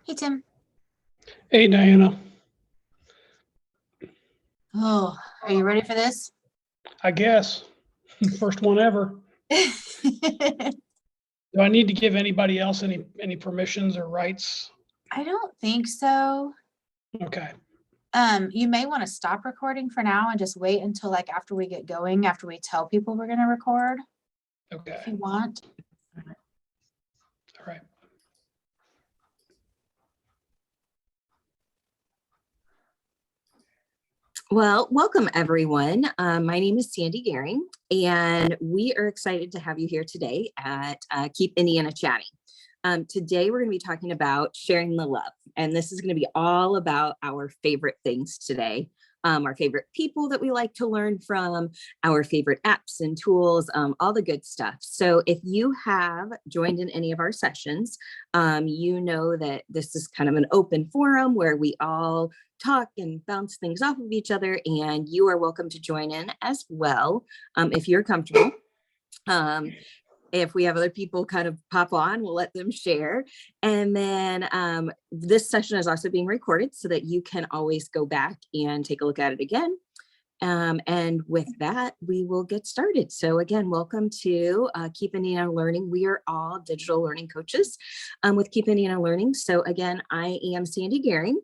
Hey, Tim. Hey, Diana. Oh, are you ready for this? I guess first one ever. I Do I need to give anybody else any permissions or rights? don't think so. Okay. You may want to stop recording for now and just wait until like after we get going, after we tell people we're going to record, Okay. if you want. All right. Well, welcome everyone. My name is Sandy Gehring, and we are excited to have you here today at Keep Indiana Chatting. Today, we're going to be talking about sharing the love, and this is going to be all about our favorite things today, our favorite people that we like to learn from, our favorite apps and tools, all the good stuff. So if you have joined in any of our sessions, you know that this is kind of an open forum where we all talk and bounce things off of each other, and you are welcome to join in as well if you're comfortable. If we have other people kind of pop on, we'll let them share. And then this session is also being recorded so that you can always go back and take a look at it again. And with that, we will get started. So again, welcome to Keep Indiana Learning. We are all digital learning coaches with Keep Indiana Learning. So again, I am Sandy Gehring,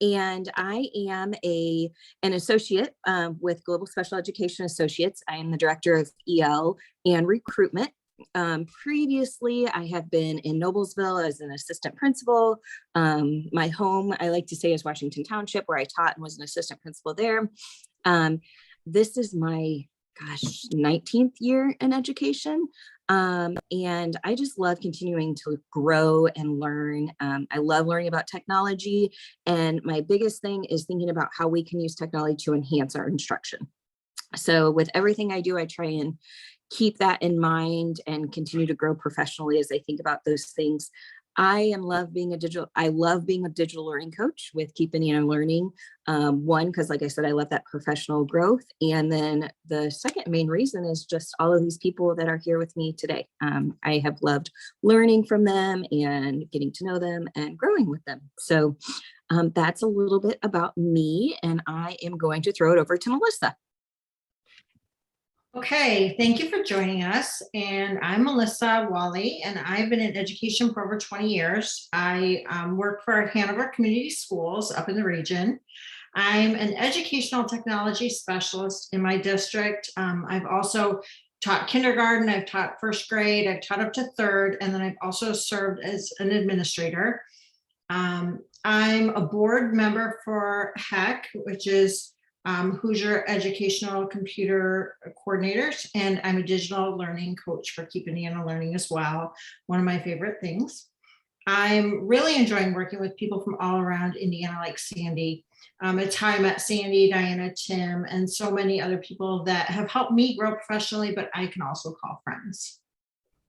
and I am an associate with Global Special Education Associates. I am the director of EL and recruitment. Previously, I have been in Noblesville as an assistant principal. My home, I like to say, is Washington Township, where I taught and was an assistant principal there. This is my 19th year in education. And I just love continuing to grow and learn. I love learning about technology. And my biggest thing is thinking about how we can use technology to enhance our instruction. So with everything I do, I try and keep that in mind and continue to grow professionally as I think about those things. I love being a digital learning coach with Keep Indiana Learning. One, because like I said, I love that professional growth. And then the second main reason is just all of these people that are here with me today. I have loved learning from them and getting to know them and growing with them. So that's a little bit about me, and I am going to throw it over to Melissa. Okay, thank you for joining us. And I'm Melissa Wally, and I've been in education for over 20 years. I work for Hanover Community Schools up in the region. I'm an educational technology specialist in my district. I've also taught kindergarten, I've taught first grade, I've taught up to third, and then I've also served as an administrator. I'm a board member for HEC, which is Hoosier Educational Computer Coordinators, and I'm a digital learning coach for Keep Indiana Learning as well. One of my favorite things. I'm really enjoying working with people from all around Indiana, like Sandy. It's how I met Sandy, Diana, Tim, and so many other people that have helped me grow professionally, but I can also call friends.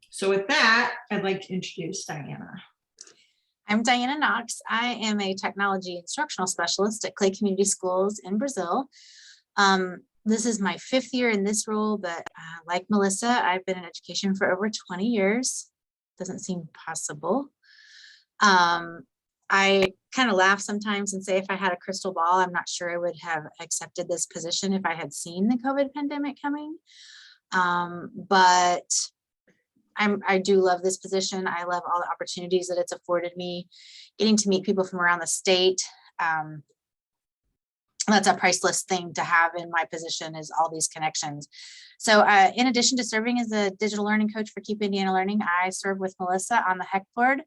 So with that, I'd like to introduce Diana. I'm Diana Knox. I am a technology instructional specialist at Clay Community Schools in Brazil. This is my 5th year in this role, but like Melissa, I've been in education for over 20 years. Doesn't seem possible. I kind of laugh sometimes and say if I had a crystal ball, I'm not sure I would have accepted this position if I had seen the COVID pandemic coming. But I do love this position. I love all the opportunities that it's afforded me, getting to meet people from around the state. That's a priceless thing to have in my position, is all these connections. So in addition to serving as a digital learning coach for Keep Indiana Learning, I serve with Melissa on the HEC board.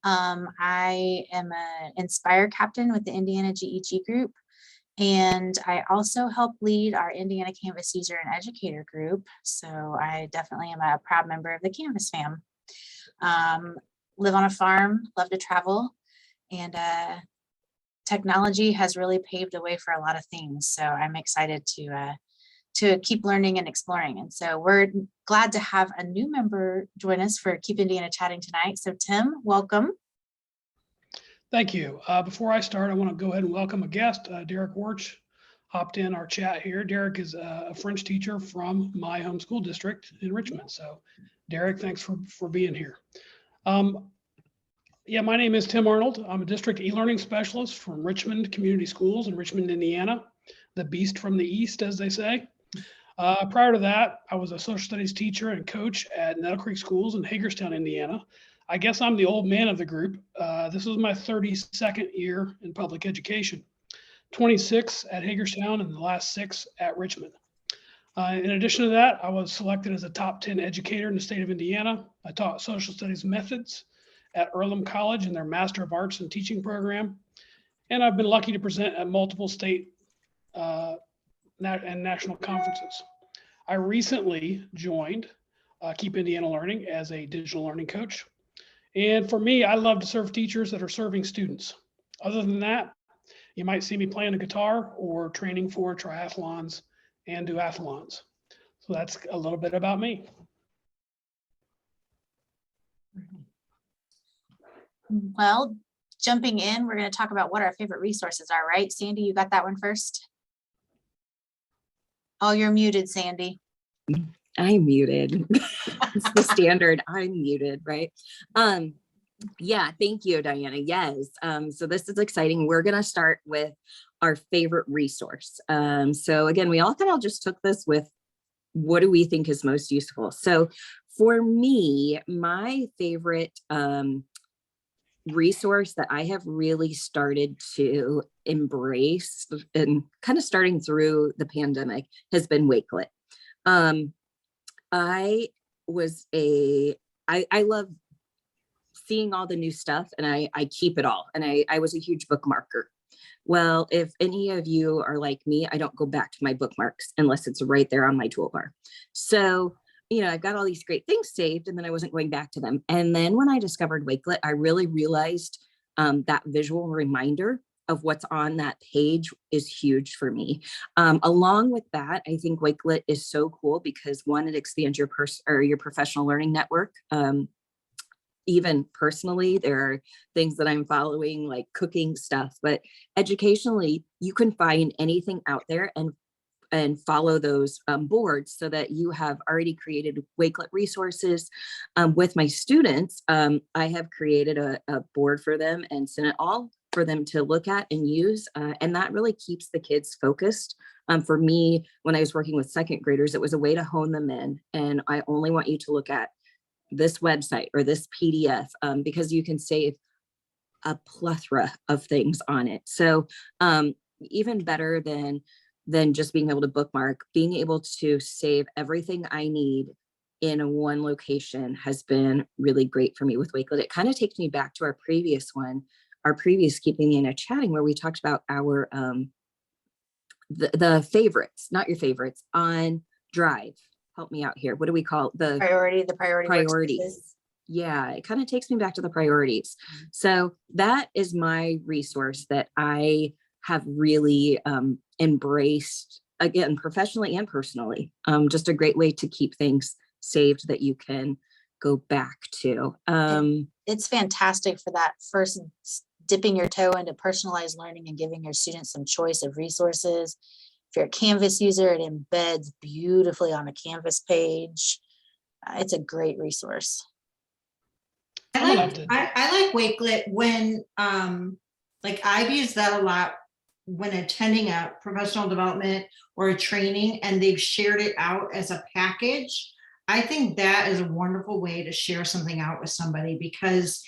I am an Inspire captain with the Indiana GEG group. And I also help lead our Indiana Canvas user and educator group. So I definitely am a proud member of the Canvas fam. Live on a farm, love to travel, and technology has really paved the way for a lot of things. So I'm excited to keep learning and exploring. And so we're glad to have a new member join us for Keep Indiana Chatting tonight. So Tim, welcome. Thank you. Before I start, I want to go ahead and welcome a guest. Derek Warch hopped in our chat here. Derek is a French teacher from my home school district in Richmond. So Derek, thanks for being here. Yeah, my name is Tim Arnold. I'm a district e-learning specialist from Richmond Community Schools in Richmond, Indiana, the beast from the east, as they say. Prior to that, I was a social studies teacher and coach at Nettle Creek Schools in Hagerstown, Indiana. I guess I'm the old man of the group. This was my 32nd year in public education, 26 at Hagerstown and the last 6 at Richmond. In addition to that, I was selected as a top 10 educator in the state of Indiana. I taught social studies methods at Earlham College in their Master of Arts in Teaching program. And I've been lucky to present at multiple state and national conferences. I recently joined Keep Indiana Learning as a digital learning coach. And for me, I love to serve teachers that are serving students. Other than that, you might see me playing a guitar or training for triathlons and duathlons. So that's a little bit about me. Well, jumping in, we're going to talk about what our favorite resources are, right? Sandy, you got that one first? Oh, you're muted, Sandy. I'm muted. It's the standard. I'm muted, right? Yeah, thank you, Diana. Yes. So this is exciting. We're going to start with our favorite resource. So again, we all kind of just took this with what do we think is most useful. So for me, my favorite resource that I have really started to embrace and kind of starting through the pandemic has been Wakelet. I love seeing all the new stuff, and I keep it all. And I was a huge bookmarker. Well, if any of you are like me, I don't go back to my bookmarks unless it's right there on my toolbar. So, I've got all these great things saved, and then I wasn't going back to them. And then when I discovered Wakelet, I really realized that visual reminder of what's on that page is huge for me. Along with that, I think Wakelet is so cool because one, it expands your professional learning network. Even personally, there are things that I'm following like cooking stuff, but educationally, you can find anything out there and follow those boards so that you have already created Wakelet resources. With my students, I have created a board for them and sent it all for them to look at and use. And that really keeps the kids focused. For me, when I was working with second graders, it was a way to hone them in. And I only want you to look at this website or this PDF because you can save a plethora of things on it. So even better than just being able to bookmark, being able to save everything I need in one location has been really great for me with Wakelet. It kind of takes me back to our previous Keeping Indiana Chatting, where we talked about our the favorites, not your favorites, on Drive. Help me out here. What do we call the priorities? Workspaces. Yeah, it kind of takes me back to the priorities. So that is my resource that I have really embraced, again, professionally and personally. Just a great way to keep things saved that you can go back to. It's fantastic for that first dipping your toe into personalized learning and giving your students some choice of resources. If you're a Canvas user, it embeds beautifully on a Canvas page. It's a great resource. I like Wakelet when, I've used that a lot when attending a professional development or a training and they've shared it out as a package. I think that is a wonderful way to share something out with somebody because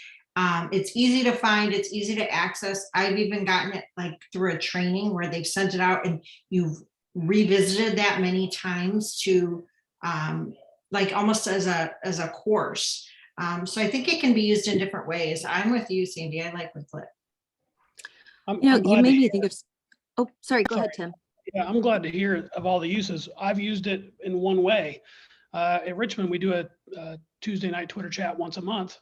it's easy to find, it's easy to access. I've even gotten it like through a training where they've sent it out and you've revisited that many times to almost as a course. So I think it can be used in different ways. I'm with you, Sandy. I like Wakelet. You made me think of, oh, sorry, go ahead, Tim. Yeah, I'm glad to hear of all the uses. I've used it in one way. At Richmond, we do a Tuesday night Twitter chat once a month,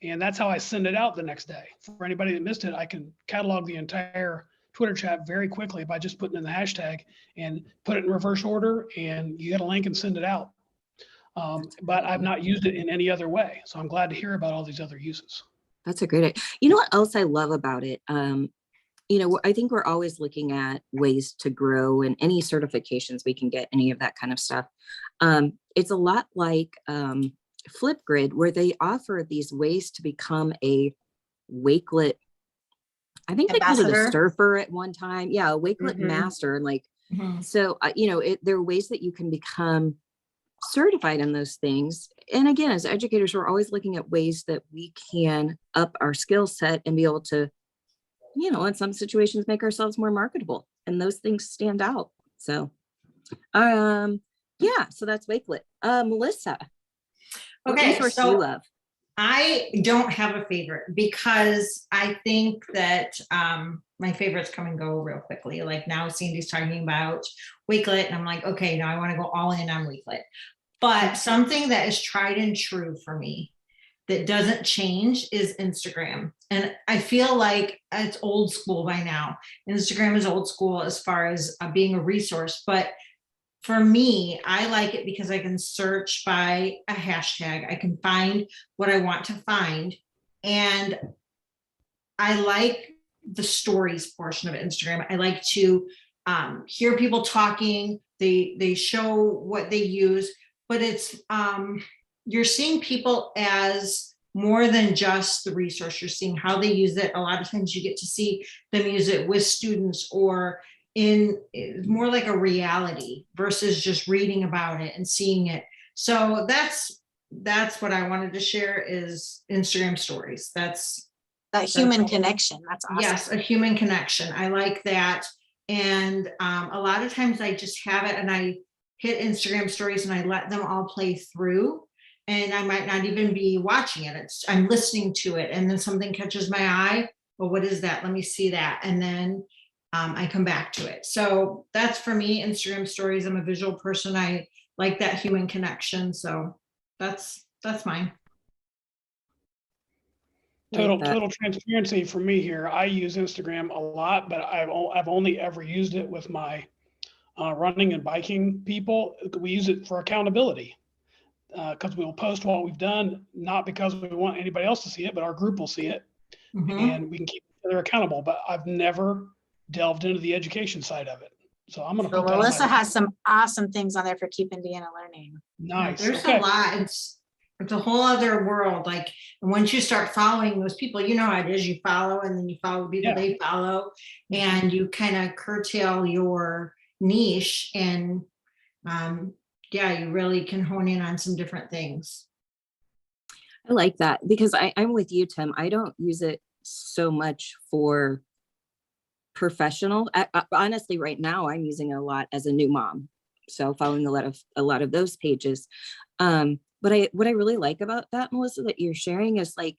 and that's how I send it out the next day. For anybody that missed it, I can catalog the entire Twitter chat very quickly by just putting in the hashtag and put it in reverse order, and you get a link and send it out. But I've not used it in any other way. So I'm glad to hear about all these other uses. That's a great idea. You know what else I love about it? I think we're always looking at ways to grow and any certifications we can get, any of that kind of stuff. It's a lot like Flipgrid, where they offer these ways to become a Wakelet. I think they called it a Ambassador. surfer at one time. Yeah, a Wakelet Mhm. master. And like, Mhm. so, there are ways that you can become certified in those things. And again, as educators, we're always looking at ways that we can up our skill set and be able to, in some situations, make ourselves more marketable. And those things stand out. So, yeah, so that's Wakelet. Melissa, what Okay, resource do you so love? I don't have a favorite because I think that my favorites come and go real quickly. Like now Sandy's talking about Wakelet and I'm like, okay, now I want to go all in on Wakelet. But something that is tried and true for me that doesn't change is Instagram. And I feel like it's old school by now. Instagram is old school as far as being a resource, but for me, I like it because I can search by a hashtag. I can find what I want to find. And I like the stories portion of Instagram. I like to hear people talking. They show what they use, but it's you're seeing people as more than just the resource. You're seeing how they use it. A lot of times you get to see them use it with students or in more like a reality versus just reading about it and seeing it. So that's what I wanted to share is Instagram stories. That's That human connection. That's awesome. yes, a human connection. I like that. And a lot of times I just have it and I hit Instagram stories and I let them all play through. And I might not even be watching it. I'm listening to it. And then something catches my eye. Well, what is that? Let me see that. And then I come back to it. So that's for me, Instagram stories. I'm a visual person. I like that human connection. So that's mine. Total transparency for me here. I use Instagram a lot, but I've only ever used it with my running and biking people. We use it for accountability because we will post what we've done, not because we want anybody else to see it, but our group will see it, and we can keep each other accountable. But I've never delved into the education side of it, so I'm going to So put that. Melissa has some awesome things on there for Keep Indiana Learning. Nice. There's Okay. a lot. It's a whole other world. Like, and once you start following those people, you know how it is. You follow, and then you follow the people they follow, and you kind of curtail your niche. And yeah, you really can hone in on some different things. I like that because I'm with you, Tim. I don't use it so much for professional. Honestly, right now I'm using it a lot as a new mom. So following a lot of those pages. But what I really like about that, Melissa, that you're sharing is like,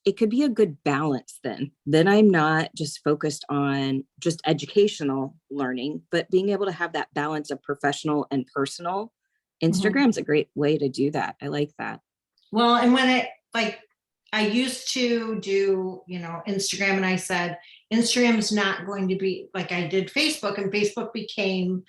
it could be a good balance then I'm not just focused on just educational learning, but being able to have that balance of professional and personal. Instagram's a great way to do that. I like that. Well, and when I used to do, Instagram, and I said, Instagram's not going to be like I did Facebook, and Facebook became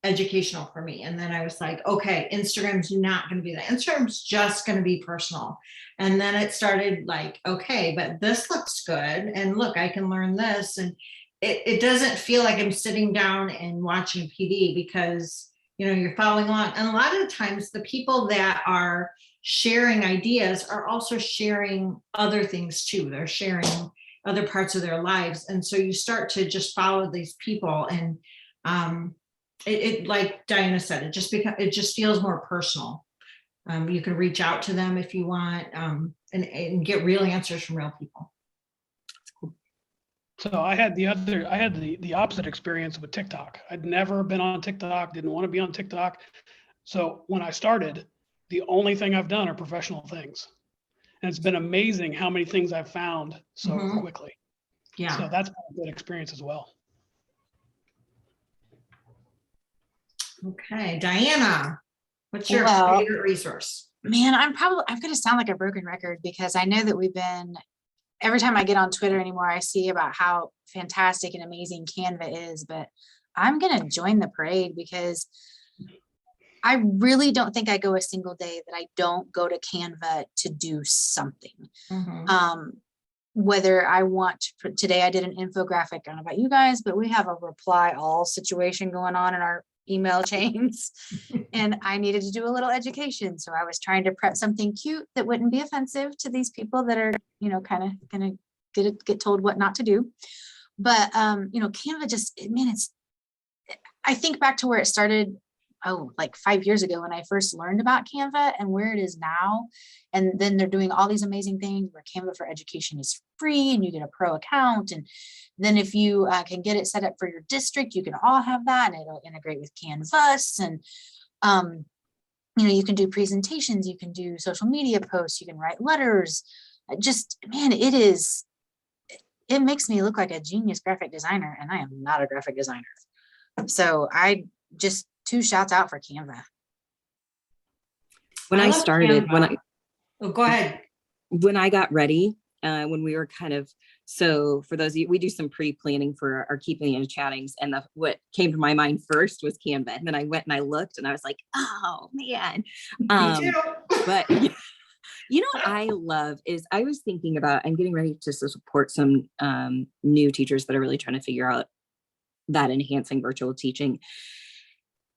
educational for me. And then I was like, okay, Instagram's not going to be that. Instagram's just going to be personal. And then it started like, okay, but this looks good. And look, I can learn this. And it doesn't feel like I'm sitting down and watching PD because, you're following along. And a lot of the times the people that are sharing ideas are also sharing other things too. They're sharing other parts of their lives. And so you start to just follow these people and, it like Diana said, it just feels more personal. You can reach out to them if you want, and get real answers from real people. So I had the opposite experience with TikTok. I'd never been on TikTok, didn't want to be on TikTok. So when I started, the only thing I've done are professional things. And it's been amazing how many things I've found so quickly. Yeah. So that's been a good experience as well. Okay, Diana, what's your favorite resource? Man, I'm going to sound like a broken record because I know that every time I get on Twitter anymore, I see about how fantastic and amazing Canva is, but I'm going to join the parade because I really don't think I go a single day that I don't go to Canva to do something. Whether I want today, I did an infographic. I don't know about you guys, but we have a reply all situation going on in our email chains. And I needed to do a little education. So I was trying to prep something cute that wouldn't be offensive to these people that are, kind of gonna get told what not to do. But Canva just, man, I think back to where it started, like 5 years ago when I first learned about Canva and where it is now. And then they're doing all these amazing things where Canva for Education is free and you get a pro account. And then if you can get it set up for your district, you can all have that and it'll integrate with Canvas. And, you can do presentations, you can do social media posts, you can write letters. Just, man, it makes me look like a genius graphic designer, and I am not a graphic designer. So I just 2 shouts out for Canva. When I love started, Canva. Oh, go ahead. when I got ready, when we were so for those of you, we do some pre-planning for our Keeping Indiana Chattings, and what came to my mind first was Canva. And then I went and I looked and I was like, oh man. Me too. But what I love is I was thinking about, I'm getting ready to support some new teachers that are really trying to figure out that enhancing virtual teaching.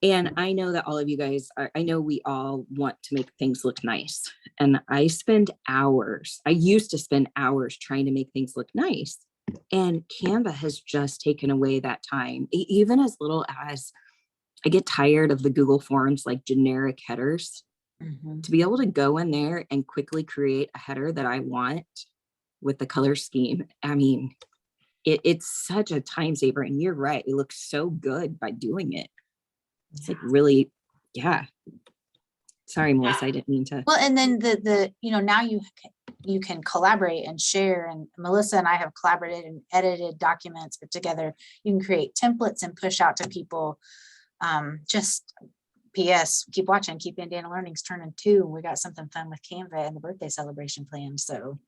And I know that all of you guys I know we all want to make things look nice. And I used to spend hours trying to make things look nice. And Canva has just taken away that time. Even as little as I get tired of the Google Forms, like generic headers, to be able to go in there and quickly create a header that I want with the color scheme. I mean, it's such a time saver, and you're right. It looks so good by doing it. It's like really, yeah. Sorry, Melissa, I didn't mean to. Well, and then now you can collaborate and share, and Melissa and I have collaborated and edited documents put together. You can create templates and push out to people. Just P.S. Keep watching. Keep Indiana Learning's turning 2. We got something fun with Canva and the birthday celebration planned. So,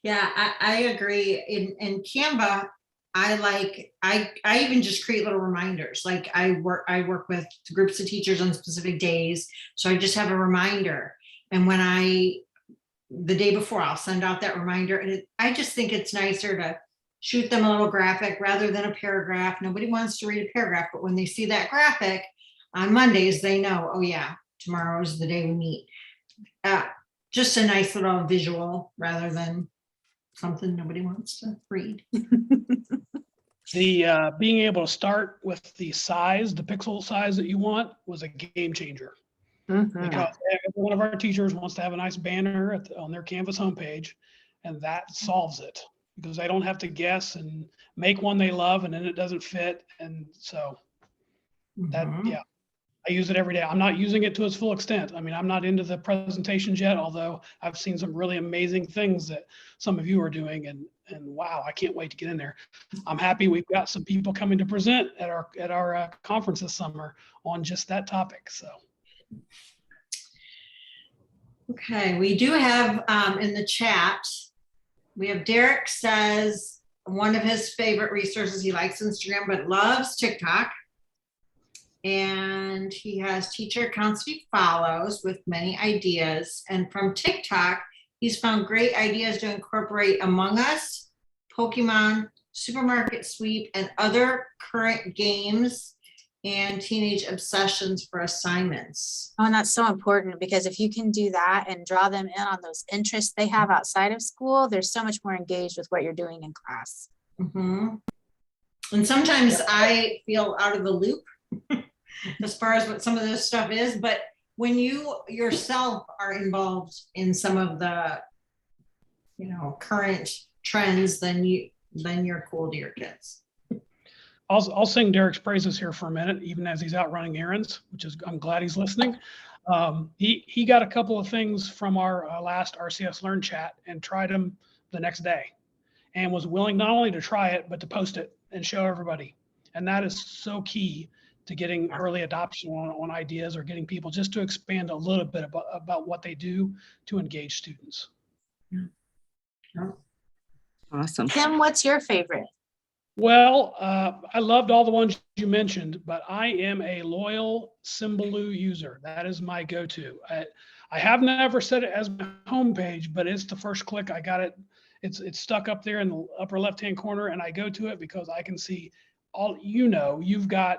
Yeah, I agree. In Canva, I even just create little reminders. Like I work with groups of teachers on specific days. So I just have a reminder. And when the day before, I'll send out that reminder. And I just think it's nicer to shoot them a little graphic rather than a paragraph. Nobody wants to read a paragraph, but when they see that graphic on Mondays, they know, oh yeah, tomorrow is the day we meet. Just a nice little visual rather than something nobody wants to read. The being able to start with the pixel size that you want was a game changer. Because every one of our teachers wants to have a nice banner on their Canvas homepage, and that solves it because they don't have to guess and make one they love and then it doesn't fit. And so I use it every day. I'm not using it to its full extent. I mean, I'm not into the presentations yet, although I've seen some really amazing things that some of you are doing, and wow, I can't wait to get in there. I'm happy we've got some people coming to present at our conference this summer on just that topic. So. Okay, we do have in the chat, we have Derek says one of his favorite resources, he likes Instagram, but loves TikTok. And he has teacher accounts he follows with many ideas. And from TikTok, he's found great ideas to incorporate Among Us, Pokemon, Supermarket Sweep, and other current games and teenage obsessions for assignments. Oh, and that's so important because if you can do that and draw them in on those interests they have outside of school, they're so much more engaged with what you're doing in class. And sometimes I feel out of the loop as far as what some of this stuff is, but when you yourself are involved in some of the current trends, then you're cool to your kids. I'll sing Derek's praises here for a minute, even as he's out running errands, I'm glad he's listening. He got a couple of things from our last RCS Learn chat and tried them the next day, and was willing not only to try it but to post it and show everybody. And that is so key to getting early adoption on ideas, or getting people just to expand a little bit about what they do to engage students. Awesome. Tim, what's your favorite? Well, I loved all the ones you mentioned, but I am a loyal Symbaloo user. That is my go-to. I have never set it as my homepage, but it's the first click. I got it. It's stuck up there in the upper left-hand corner, and I go to it because I can see you've got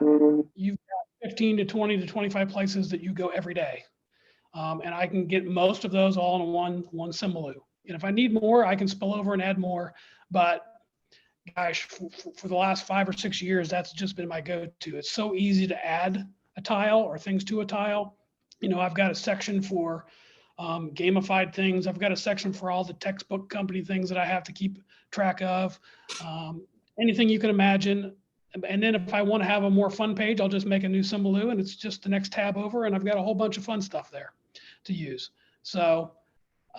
15 to 20 to 25 places that you go every day. And I can get most of those all in one Symbaloo. And if I need more, I can spill over and add more. But gosh, for the last 5 or 6 years, that's just been my go-to. It's so easy to add a tile or things to a tile. I've got a section for gamified things. I've got a section for all the textbook company things that I have to keep track of. Anything you can imagine. And then if I want to have a more fun page, I'll just make a new Symbaloo and it's just the next tab over and I've got a whole bunch of fun stuff there to use. So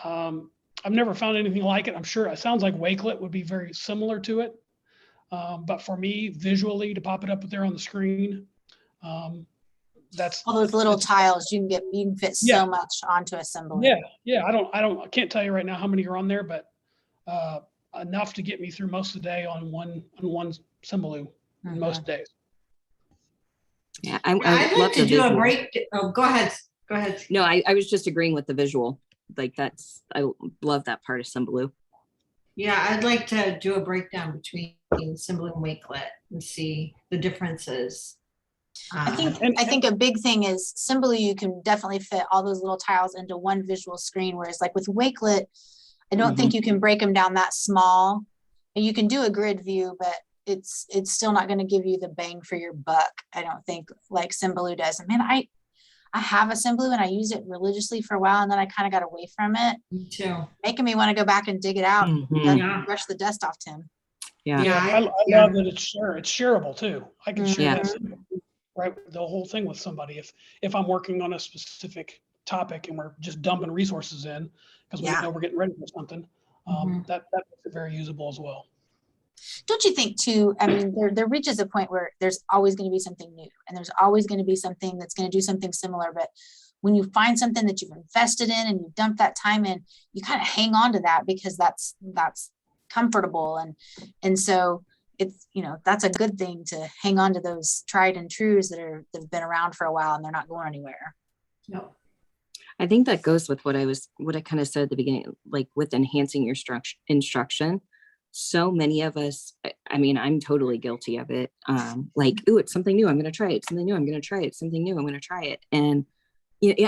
I've never found anything like it. I'm sure it sounds like Wakelet would be very similar to it. But for me, visually, to pop it up there on the screen, that's All those little tiles, you can fit so much onto a Symbaloo. Yeah. I can't tell you right now how many are on there, but enough to get me through most of the day on one Symbaloo most days. Yeah, I'd like to do a break. Oh, go ahead. No, I was just agreeing with the visual. Like I love that part of Symbaloo. Yeah, I'd like to do a breakdown between Symbaloo and Wakelet and see the differences. I think a big thing is Symbaloo, you can definitely fit all those little tiles into one visual screen, whereas like with Wakelet, I don't think you can break them down that small. And you can do a grid view, but it's still not going to give you the bang for your buck, I don't think, like Symbaloo does. And man, I have a Symbaloo and I use it religiously for a while, and then I kind of got away from it. Me too. Making me want to go back and dig it out and brush the dust off, Tim. I love that it's shareable too. I can share that right, the whole thing with somebody if I'm working on a specific topic and we're just dumping resources in because we know we're getting ready for something. That makes it very usable as well. Don't you think too, I mean, there reaches a point where there's always going to be something new and there's always going to be something that's going to do something similar. But when you find something that you've invested in and you dump that time in, you kind of hang on to that because that's comfortable. And so it's, that's a good thing to hang on to those tried and trues that have been around for a while and they're not going anywhere. No. I think that goes with what I kind of said at the beginning, like with enhancing your instruction. So many of us, I mean, I'm totally guilty of it. Like, ooh, it's something new. I'm going to try it. Something new. I'm going to try it. Something new. I'm going to try it. And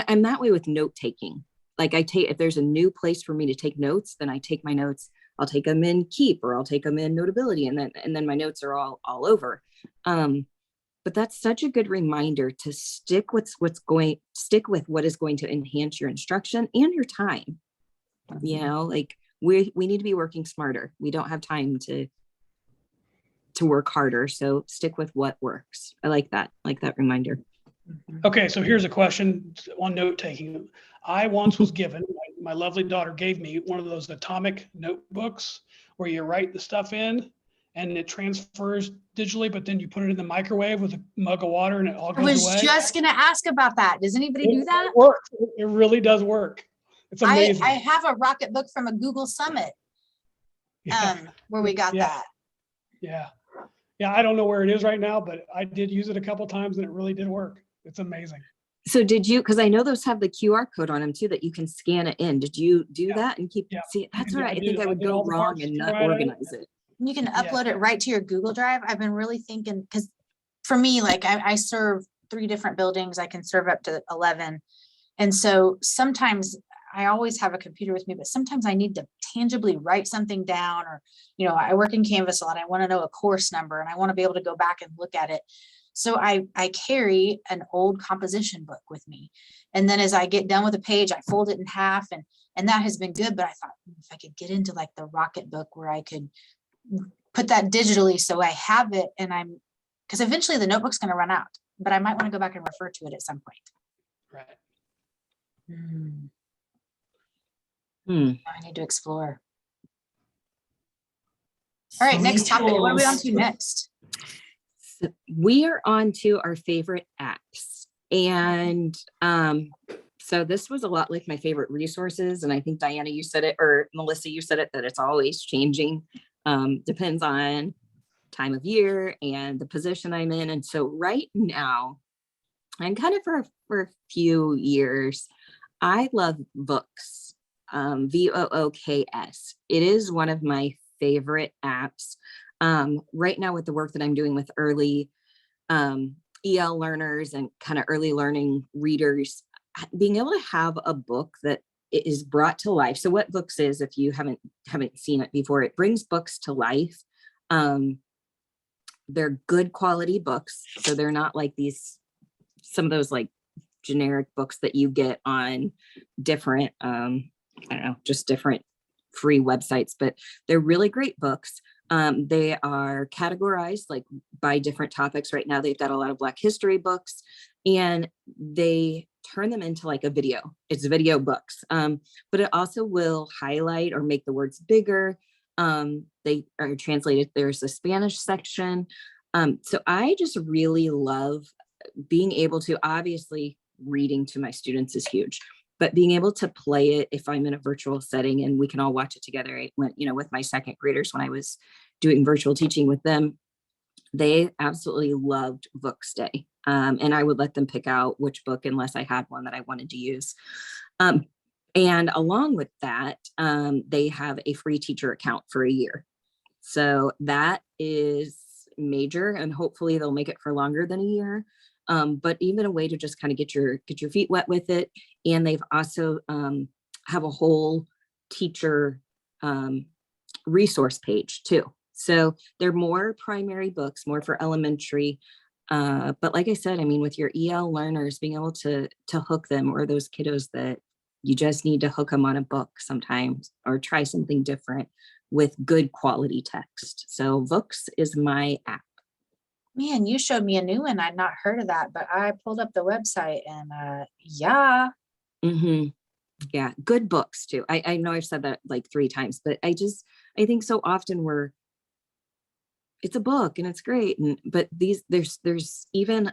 I'm that way with note taking. Like if there's a new place for me to take notes, then I take my notes. I'll take them in Keep or I'll take them in Notability. And then my notes are all over. But that's such a good reminder to stick with what is going to enhance your instruction and your time. Like we need to be working smarter. We don't have time to work harder. So stick with what works. I like that reminder. Okay, so here's a question on note taking. I once was given, my lovely daughter gave me one of those atomic notebooks where you write the stuff in and it transfers digitally, but then you put it in the microwave with a mug of water and it all goes away. I was just going to ask about that. Does anybody do that? It works. It really does work. It's amazing. I have a rocket book from a Google Summit where we got that. Yeah. I don't know where it is right now, but I did use it a couple of times and it really did work. It's amazing. So because I know those have the QR code on them too, that you can scan it in. Did you do that and see, that's where I think I would go wrong and not organize it. You can upload it right to your Google Drive. I've been really thinking, because for me, like I serve 3 different buildings. I can serve up to 11. And so sometimes I always have a computer with me, but sometimes I need to tangibly write something down, or, I work in Canvas a lot. I want to know a course number and I want to be able to go back and look at it. So I carry an old composition book with me. And then as I get done with a page, I fold it in half and that has been good. But I thought if I could get into like the Rocket Book where I could put that digitally so I have it, and because eventually the notebook's going to run out, but I might want to go back and refer to it at some point. Right. I need to explore. All right, next topic. What are we on to next? So we are on to our favorite apps. And so this was a lot like my favorite resources. And I think Diana, you said it, or Melissa, you said it, that it's always changing. Depends on time of year and the position I'm in. And so right now, I'm kind of for a few years, I love Books, Vooks. It is one of my favorite apps. Right now with the work that I'm doing with early EL learners and kind of early learning readers, being able to have a book that is brought to life. So what books is, if you haven't seen it before, it brings books to life. They're good quality books. So they're not like some of those like generic books that you get on different, I don't know, just different free websites, but they're really great books. They are categorized like by different topics. Right now, they've got a lot of Black history books, and they turn them into like a video. It's video books, but it also will highlight or make the words bigger. They are translated. There's a Spanish section. So I just really love being able to, obviously reading to my students is huge, but being able to play it if I'm in a virtual setting and we can all watch it together. I went, with my second graders when I was doing virtual teaching with them, they absolutely loved Books Day. And I would let them pick out which book unless I had one that I wanted to use. And along with that, they have a free teacher account for a year. So that is major, and hopefully they'll make it for longer than a year. But even a way to just kind of get your feet wet with it. And they've also have a whole teacher resource page too. So they're more primary books, more for elementary. But like I said, I mean, with your EL learners, being able to hook them, or those kiddos that you just need to hook them on a book sometimes, or try something different with good quality text. So Books is my app. Man, you showed me a new one. I'd not heard of that, but I pulled up the website and yeah. Mm-hmm. Yeah, good books too. I know I've said that like 3 times, but I think so often it's a book and it's great. But there's even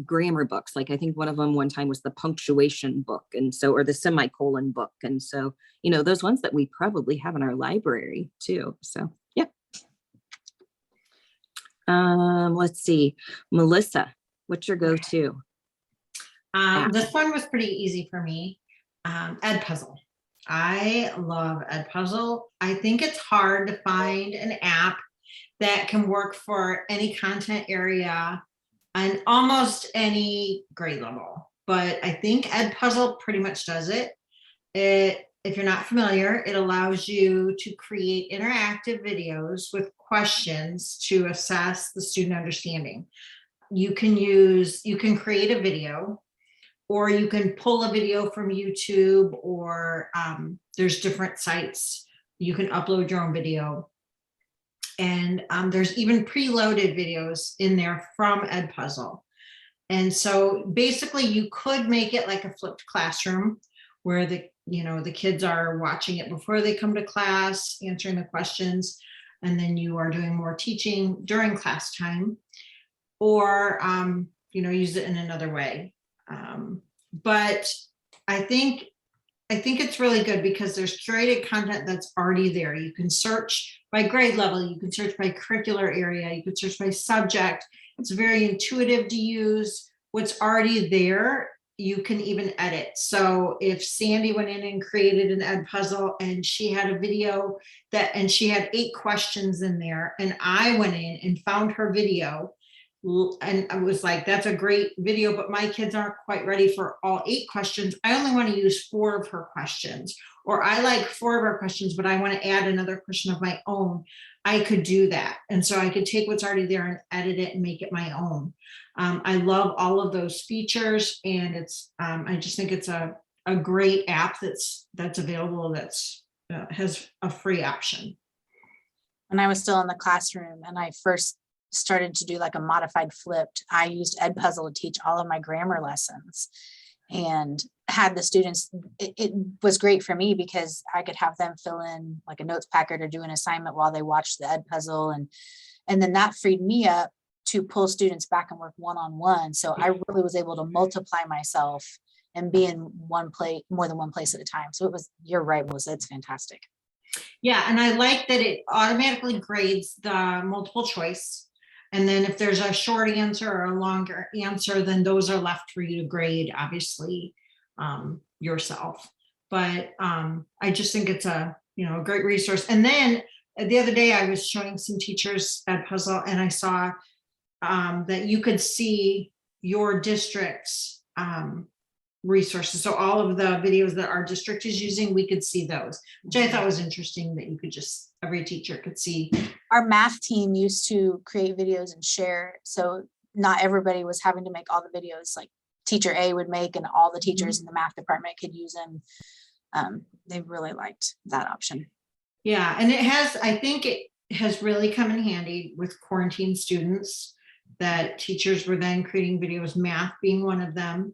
grammar books. Like I think one of them one time was the punctuation book, and so, or the semicolon book. And so, those ones that we probably have in our library too. So yeah. Let's see, Melissa, what's your go-to? This one was pretty easy for me. Edpuzzle. I love Edpuzzle. I think it's hard to find an app that can work for any content area and almost any grade level. But I think Edpuzzle pretty much does it. If you're not familiar, it allows you to create interactive videos with questions to assess the student understanding. You can create a video, or you can pull a video from YouTube, or there's different sites. You can upload your own video. And there's even preloaded videos in there from Edpuzzle. And so basically you could make it like a flipped classroom where the kids are watching it before they come to class, answering the questions, and then you are doing more teaching during class time, or use it in another way. But I think it's really good because there's curated content that's already there. You can search by grade level, you can search by curricular area, you can search by subject. It's very intuitive to use. What's already there, you can even edit. So if Sandy went in and created an Edpuzzle and she had a video and she had 8 questions in there, and I went in and found her video, and I was like, that's a great video, but my kids aren't quite ready for all 8 questions. I only want to use 4 of her questions, or I like 4 of her questions, but I want to add another question of my own. I could do that. And so I could take what's already there and edit it and make it my own. I love all of those features, and I just think it's a great app that's available, has a free option. When I was still in the classroom and I first started to do like a modified flipped, I used Edpuzzle to teach all of my grammar lessons, and had the students, it was great for me because I could have them fill in like a notes packet or do an assignment while they watched the Edpuzzle, and then that freed me up to pull students back and work one-on-one. So I really was able to multiply myself and be in one place, more than one place at a time. So you're right, Melissa, it's fantastic. Yeah, and I like that it automatically grades the multiple choice. And then if there's a short answer or a longer answer, then those are left for you to grade, obviously, yourself. But I just think it's a great resource. And then the other day I was showing some teachers at Puzzle, and I saw that you could see your district's resources. So all of the videos that our district is using, we could see those, which I thought was interesting, that you could just, every teacher could see. Our math team used to create videos and share, so not everybody was having to make all the videos like teacher A would make, and all the teachers in the math department could use them. They really liked that option. Yeah, and it has, I think it has really come in handy with quarantine students, that teachers were then creating videos, math being one of them,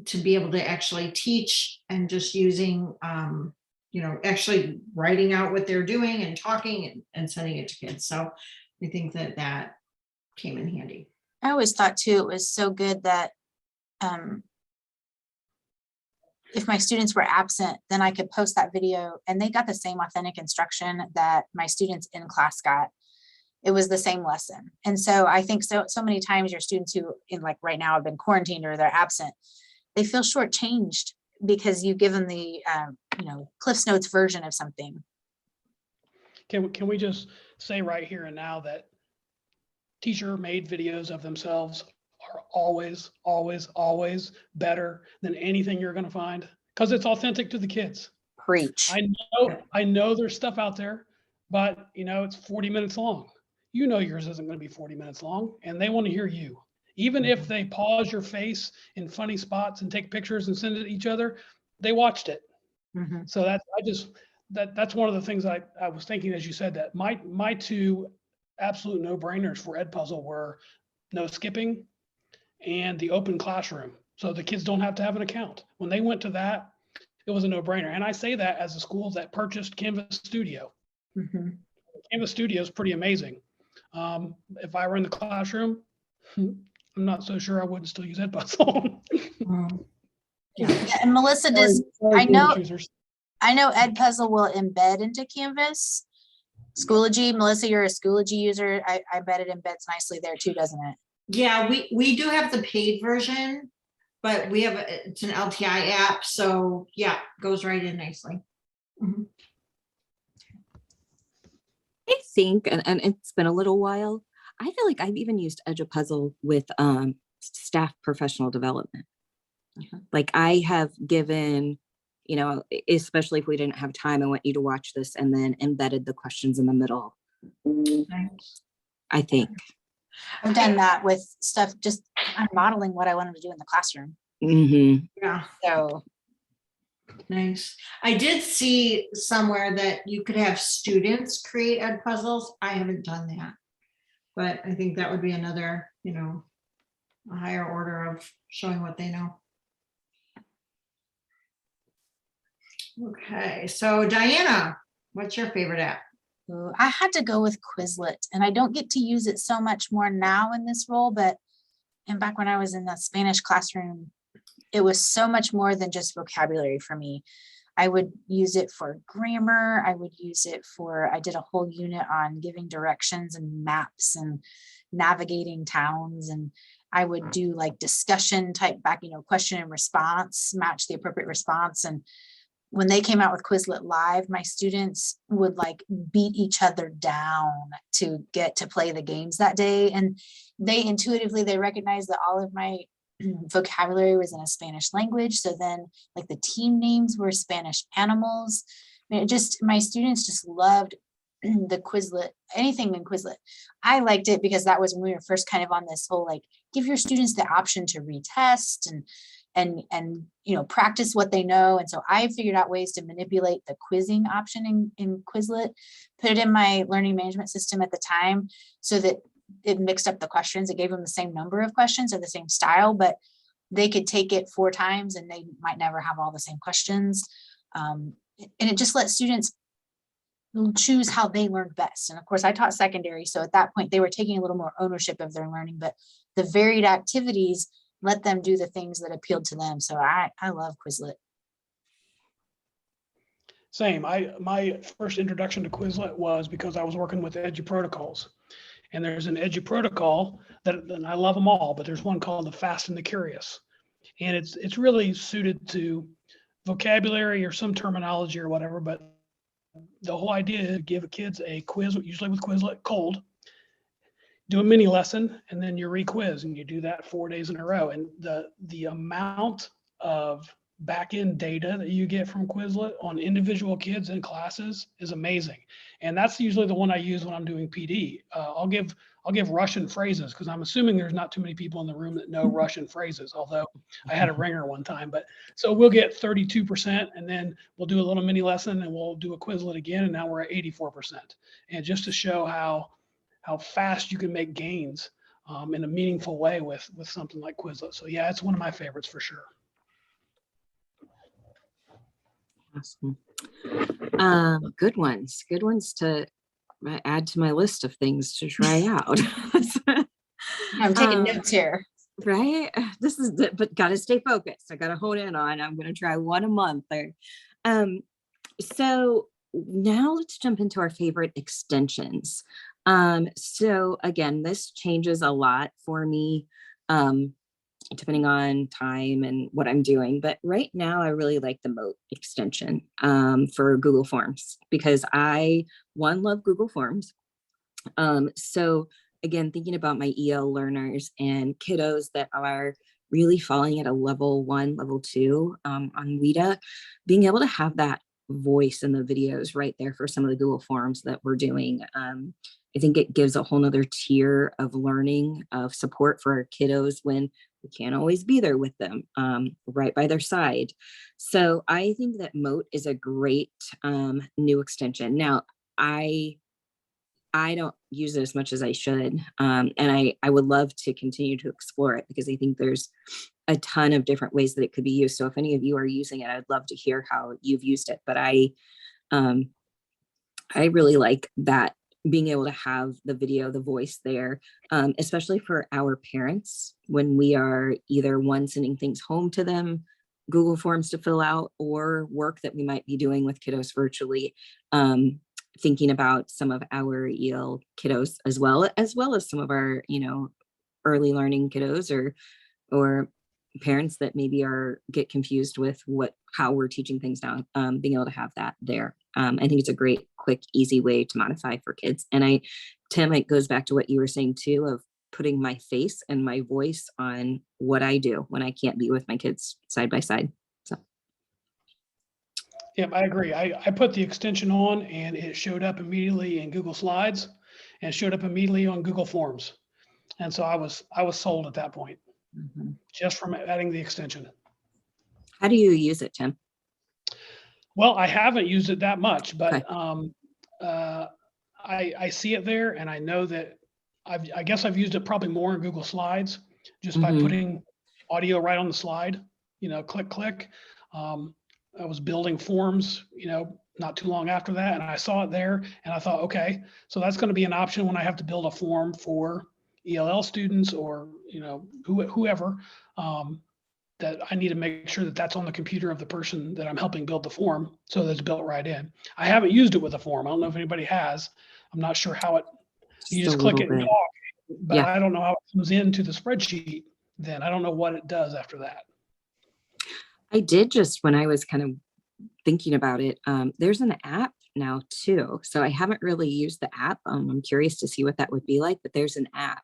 to be able to actually teach, and just using, actually writing out what they're doing and talking and sending it to kids. So I think that that came in handy. I always thought too, it was so good that if my students were absent, then I could post that video and they got the same authentic instruction that my students in class got. It was the same lesson. And so I think so many times your students who like right now have been quarantined or they're absent, they feel shortchanged because you give them the Cliff's Notes version of something. Can we just say right here and now that teacher-made videos of themselves are always, always, always better than anything you're going to find, because it's authentic to the kids. Preach. I know there's stuff out there, but it's 40 minutes long. Yours isn't going to be 40 minutes long, and they want to hear you. Even if they pause your face in funny spots and take pictures and send it to each other, they watched it. Mm-hmm. So that's one of the things I was thinking as you said that. My two absolute no-brainers for Edpuzzle were no skipping and the open classroom. So the kids don't have to have an account. When they went to that, it was a no-brainer. And I say that as a school that purchased Canvas Studio. Mm-hmm. Canvas Studio is pretty amazing. If I were in the classroom, I'm not so sure I wouldn't still use Edpuzzle. Yeah, and Melissa does. I know Edpuzzle will embed into Canvas. Schoology, Melissa, you're a Schoology user. I bet it embeds nicely there too, doesn't it? Yeah, we do have the paid version, but it's an LTI app, so yeah, goes right in nicely. Mm-hmm. I think, and it's been a little while, I feel like I've even used Edpuzzle with staff professional development. Like I have given, especially if we didn't have time, I want you to watch this, and then embedded the questions in the middle. Nice. I think. I've done that with stuff, just I'm modeling what I wanted to do in the classroom. Mm-hmm. Yeah. So nice. I did see somewhere that you could have students create Edpuzzles. I haven't done that, but I think that would be another, a higher order of showing what they know. Okay, so Diana, what's your favorite app? I had to go with Quizlet, and I don't get to use it so much more now in this role, and back when I was in the Spanish classroom, it was so much more than just vocabulary for me. I would use it for grammar. I would use it I did a whole unit on giving directions and maps and navigating towns. And I would do like discussion type back, question and response, match the appropriate response. And when they came out with Quizlet Live, my students would like beat each other down to get to play the games that day. And they intuitively, they recognized that all of my vocabulary was in a Spanish language. So then like the team names were Spanish animals. I mean, my students just loved the Quizlet, anything in Quizlet. I liked it because that was when we were first kind of on this whole, like, give your students the option to retest and practice what they know. And so I figured out ways to manipulate the quizzing option in Quizlet, put it in my learning management system at the time so that it mixed up the questions. It gave them the same number of questions or the same style, but they could take it 4 times and they might never have all the same questions. And it just let students choose how they learned best. And of course I taught secondary. So at that point they were taking a little more ownership of their learning, but the varied activities let them do the things that appealed to them. So I love Quizlet. Same. My first introduction to Quizlet was because I was working with Edu Protocols. And there's an Edu Protocol and I love them all, but there's one called the Fast and the Curious. And it's really suited to vocabulary or some terminology or whatever, but the whole idea is to give kids a quiz, usually with Quizlet cold, do a mini lesson, and then you re-quiz, and you do that 4 days in a row. And the amount of back-end data that you get from Quizlet on individual kids in classes is amazing. And that's usually the one I use when I'm doing PD. I'll give Russian phrases, because I'm assuming there's not too many people in the room that know Russian phrases, although I had a ringer one time. But so we'll get 32%, and then we'll do a little mini lesson, and we'll do a Quizlet again, and now we're at 84%. And just to show how fast you can make gains in a meaningful way with something like Quizlet. So yeah, it's one of my favorites for sure. Awesome. Good ones to add to my list of things to try out. I'm taking notes here. Right? But got to stay focused. I got to hone in on, I'm going to try one a month there. So now let's jump into our favorite extensions. So again, this changes a lot for me, depending on time and what I'm doing. But right now, I really like the Moat extension for Google Forms, because I love Google Forms. So again, thinking about my EL learners and kiddos that are really falling at a level 1, level 2 on WIDA, being able to have that voice in the videos right there for some of the Google Forms that we're doing. I think it gives a whole nother tier of learning, of support for our kiddos when we can't always be there with them, right by their side. So I think that Moat is a great new extension. Now, I don't use it as much as I should. And I would love to continue to explore it, because I think there's a ton of different ways that it could be used. So if any of you are using it, I'd love to hear how you've used it. But I really like that, being able to have the video, the voice there, especially for our parents when we are either sending things home to them, Google Forms to fill out, or work that we might be doing with kiddos virtually. Thinking about some of our EL kiddos as well as some of our, early learning kiddos or parents that maybe get confused with how we're teaching things now, being able to have that there. I think it's a great, quick, easy way to modify for kids. And Tim, it goes back to what you were saying too, of putting my face and my voice on what I do when I can't be with my kids side by side. So. Yeah, I agree. I put the extension on, and it showed up immediately in Google Slides, and showed up immediately on Google Forms. And so I was sold at that point, just from adding the extension. How do you use it, Tim? Well, I haven't used it that much, but okay. I see it there, and I know that I guess I've used it probably more in Google Slides, just by putting audio right on the slide, click, click. I was building forms, not too long after that, and I saw it there, and I thought, okay, so that's going to be an option when I have to build a form for ELL students or, whoever, that I need to make sure that that's on the computer of the person that I'm helping build the form, so that's built right in. I haven't used it with a form. I don't know if anybody has. I'm not sure how you just click it and talk, but yeah. I don't know how it comes into the spreadsheet then. I don't know what it does after that. I did, just when I was kind of thinking about it, there's an app now too. So I haven't really used the app. I'm curious to see what that would be like, but there's an app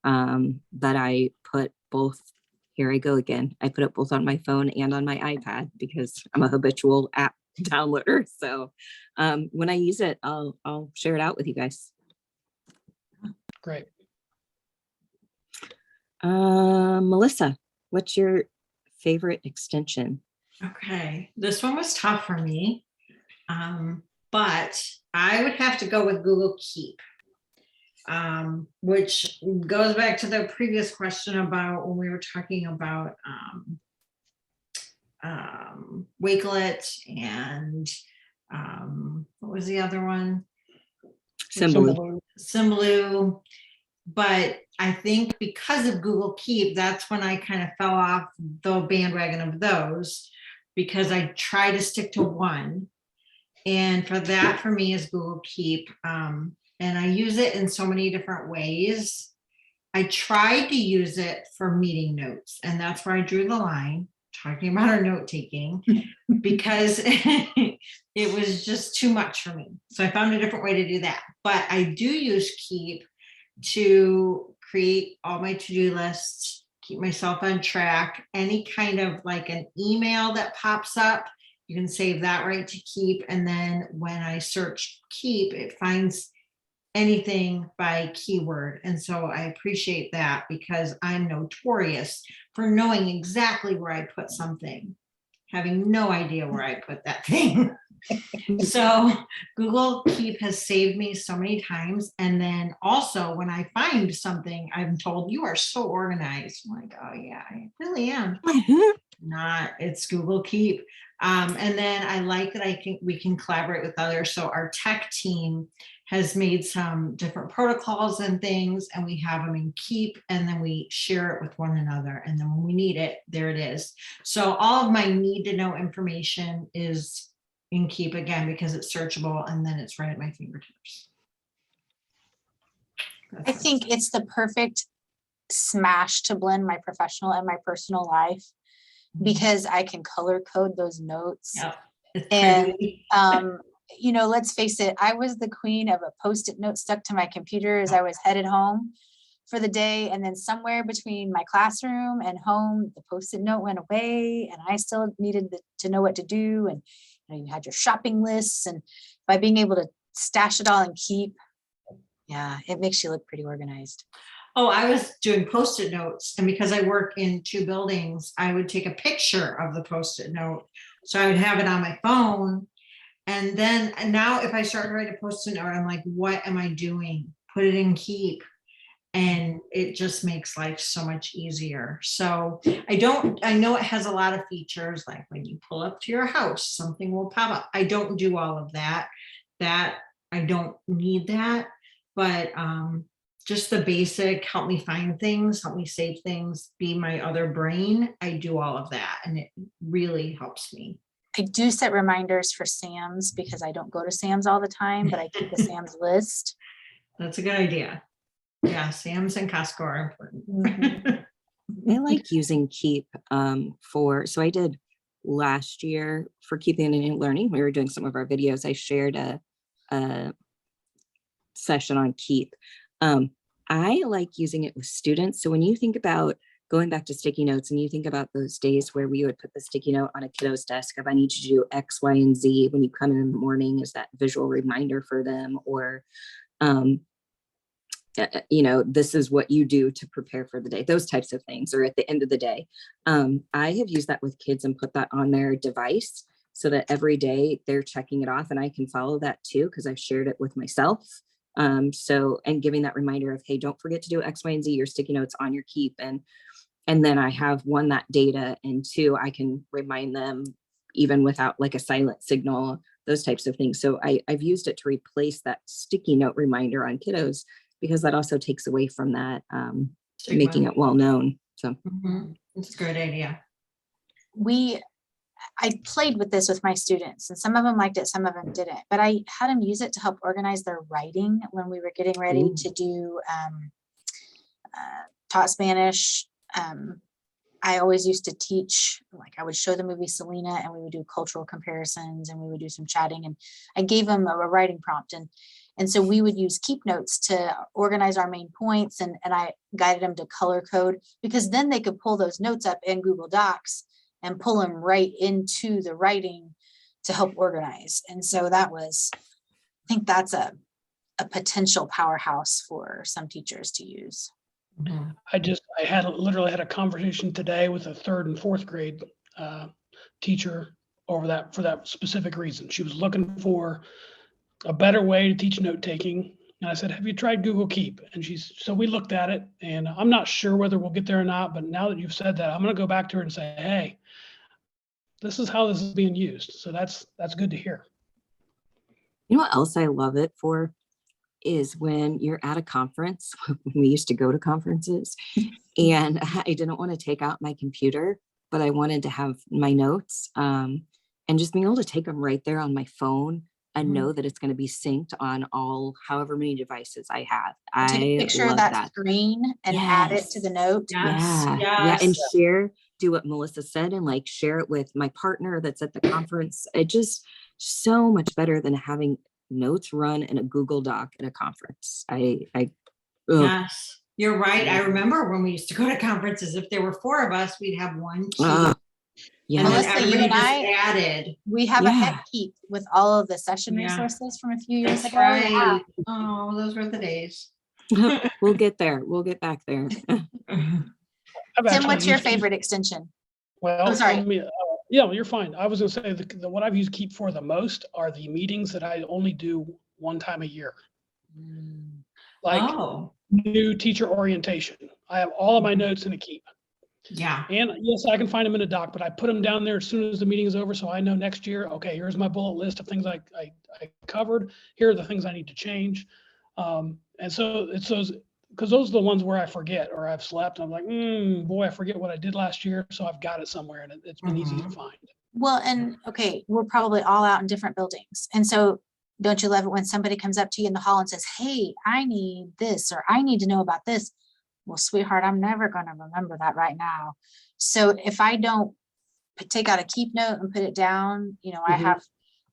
that I put both. Here I go again. I put it both on my phone and on my iPad, because I'm a habitual app downloader. So when I use it, I'll share it out with you guys. Great. Melissa, what's your favorite extension? Okay, this one was tough for me, but I would have to go with Google Keep, which goes back to the previous question about when we were talking about Wakelet and what was the other one? Symbaloo. But I think because of Google Keep, that's when I kind of fell off the bandwagon of those, because I try to stick to one. And for me is Google Keep. And I use it in so many different ways. I tried to use it for meeting notes, and that's where I drew the line. talking about our note taking because it was just too much for me. So I found a different way to do that. But I do use Keep to create all my to-do lists, keep myself on track. Any kind of like an email that pops up, you can save that right to Keep. And then when I search Keep, it finds anything by keyword. And so I appreciate that because I'm notorious for knowing exactly where I put something, having no idea where I put that thing. So Google Keep has saved me so many times. And then also when I find something, I'm told you are so organized. I'm like, oh yeah, I really am. Not, it's Google Keep. And then I like that we can collaborate with others. So our tech team has made some different protocols and things, and we have them in Keep, and then we share it with one another. And then when we need it, there it is. So all of my need to know information is in Keep again, because it's searchable and then it's right at my fingertips. I think it's the perfect smash to blend my professional and my personal life because I can color code those notes. Yep. It's And pretty. you know, let's face it, I was the queen of a Post-it note stuck to my computer as I was headed home for the day. And then somewhere between my classroom and home, the Post-it note went away and I still needed to know what to do. And you know, you had your shopping lists, and by being able to stash it all and Keep, yeah, it makes you look pretty organized. Oh, I was doing Post-it notes, and because I work in 2 buildings, I would take a picture of the Post-it note. So I would have it on my phone. And then, and now if I start to write a Post-it note, I'm like, what am I doing? Put it in Keep. And it just makes life so much easier. So I know it has a lot of features, like when you pull up to your house, something will pop up. I don't do all of that. I don't need that, but just the basic, help me find things, help me save things, be my other brain. I do all of that, and it really helps me. I do set reminders for Sam's because I don't go to Sam's all the time, but I keep the Sam's list. That's a good idea. Yeah, Sam's and Costco are important. I like using Keep so I did last year for Keeping in Learning. We were doing some of our videos. I shared a session on Keep. I like using it with students. So when you think about going back to sticky notes and you think about those days where we would put the sticky note on a kiddo's desk of I need you to do X, Y, and Z when you come in the morning, is that visual reminder for them, or you know, this is what you do to prepare for the day, those types of things, or at the end of the day. I have used that with kids and put that on their device so that every day they're checking it off, and I can follow that too because I've shared it with myself. And giving that reminder of, hey, don't forget to do X, Y, and Z, your sticky notes on your Keep. And then I have 1, that data, and 2, I can remind them even without like a silent signal, those types of things. So I've used it to replace that sticky note reminder on kiddos, because that also takes away from that, making it well known. So It's a great idea. I played with this with my students, and some of them liked it, some of them didn't, but I had them use it to help organize their writing when we were getting ready to do taught Spanish. I always used to teach, like I would show the movie Selena and we would do cultural comparisons and we would do some chatting, and I gave them a writing prompt, and so we would use Keep notes to organize our main points, and I guided them to color code, because then they could pull those notes up in Google Docs and pull them right into the writing to help organize. And so I think that's a potential powerhouse for some teachers to use. I literally had a conversation today with a 3rd and 4th grade teacher over that, for that specific reason. She was looking for a better way to teach note taking. And I said, have you tried Google Keep? And so we looked at it, and I'm not sure whether we'll get there or not, but now that you've said that, I'm going to go back to her and say, hey, this is how this is being used. So that's good to hear. you know what else I love it for is when you're at a conference. We used to go to conferences, and I didn't want to take out my computer, but I wanted to have my notes, and just being able to take them right there on my phone and know that it's going to be synced on however many devices I have. Take a picture of that screen and add it to the note. Yeah. And do what Melissa said and like share it with my partner that's at the conference. It just so much better than having notes run in a Google Doc at a conference. Ugh. Yes, you're right. I remember when we used to go to conferences, if there were 4 of us, we'd have one sheet. Yeah. And then Melissa, you everybody and just I- added. We have a Yeah. head keep with all of the session Yeah. resources from a few years That's ago. Yeah. right. Oh, those were the days. We'll get there. We'll get back there. I've Tim, actually what's your used Keep- favorite extension? Well, I'm sorry. yeah, you're fine. I was gonna say what I've used Keep for the most are the meetings that I only do one time a year, like Oh, new teacher orientation. I have all of my notes in a Keep. yeah. And yes, I can find them in a doc, but I put them down there as soon as the meeting is over. So I know next year, okay, here's my bullet list of things I covered. Here are the things I need to change. And so it's those, because those are the ones where I forget or I've slept. I'm like, boy, I forget what I did last year. So I've got it somewhere and it's been easy to find. Well, and okay, we're probably all out in different buildings. And so don't you love it when somebody comes up to you in the hall and says, hey, I need this, or I need to know about this? Well, sweetheart, I'm never going to remember that right now. So if I don't take out a keep note and put it down, I have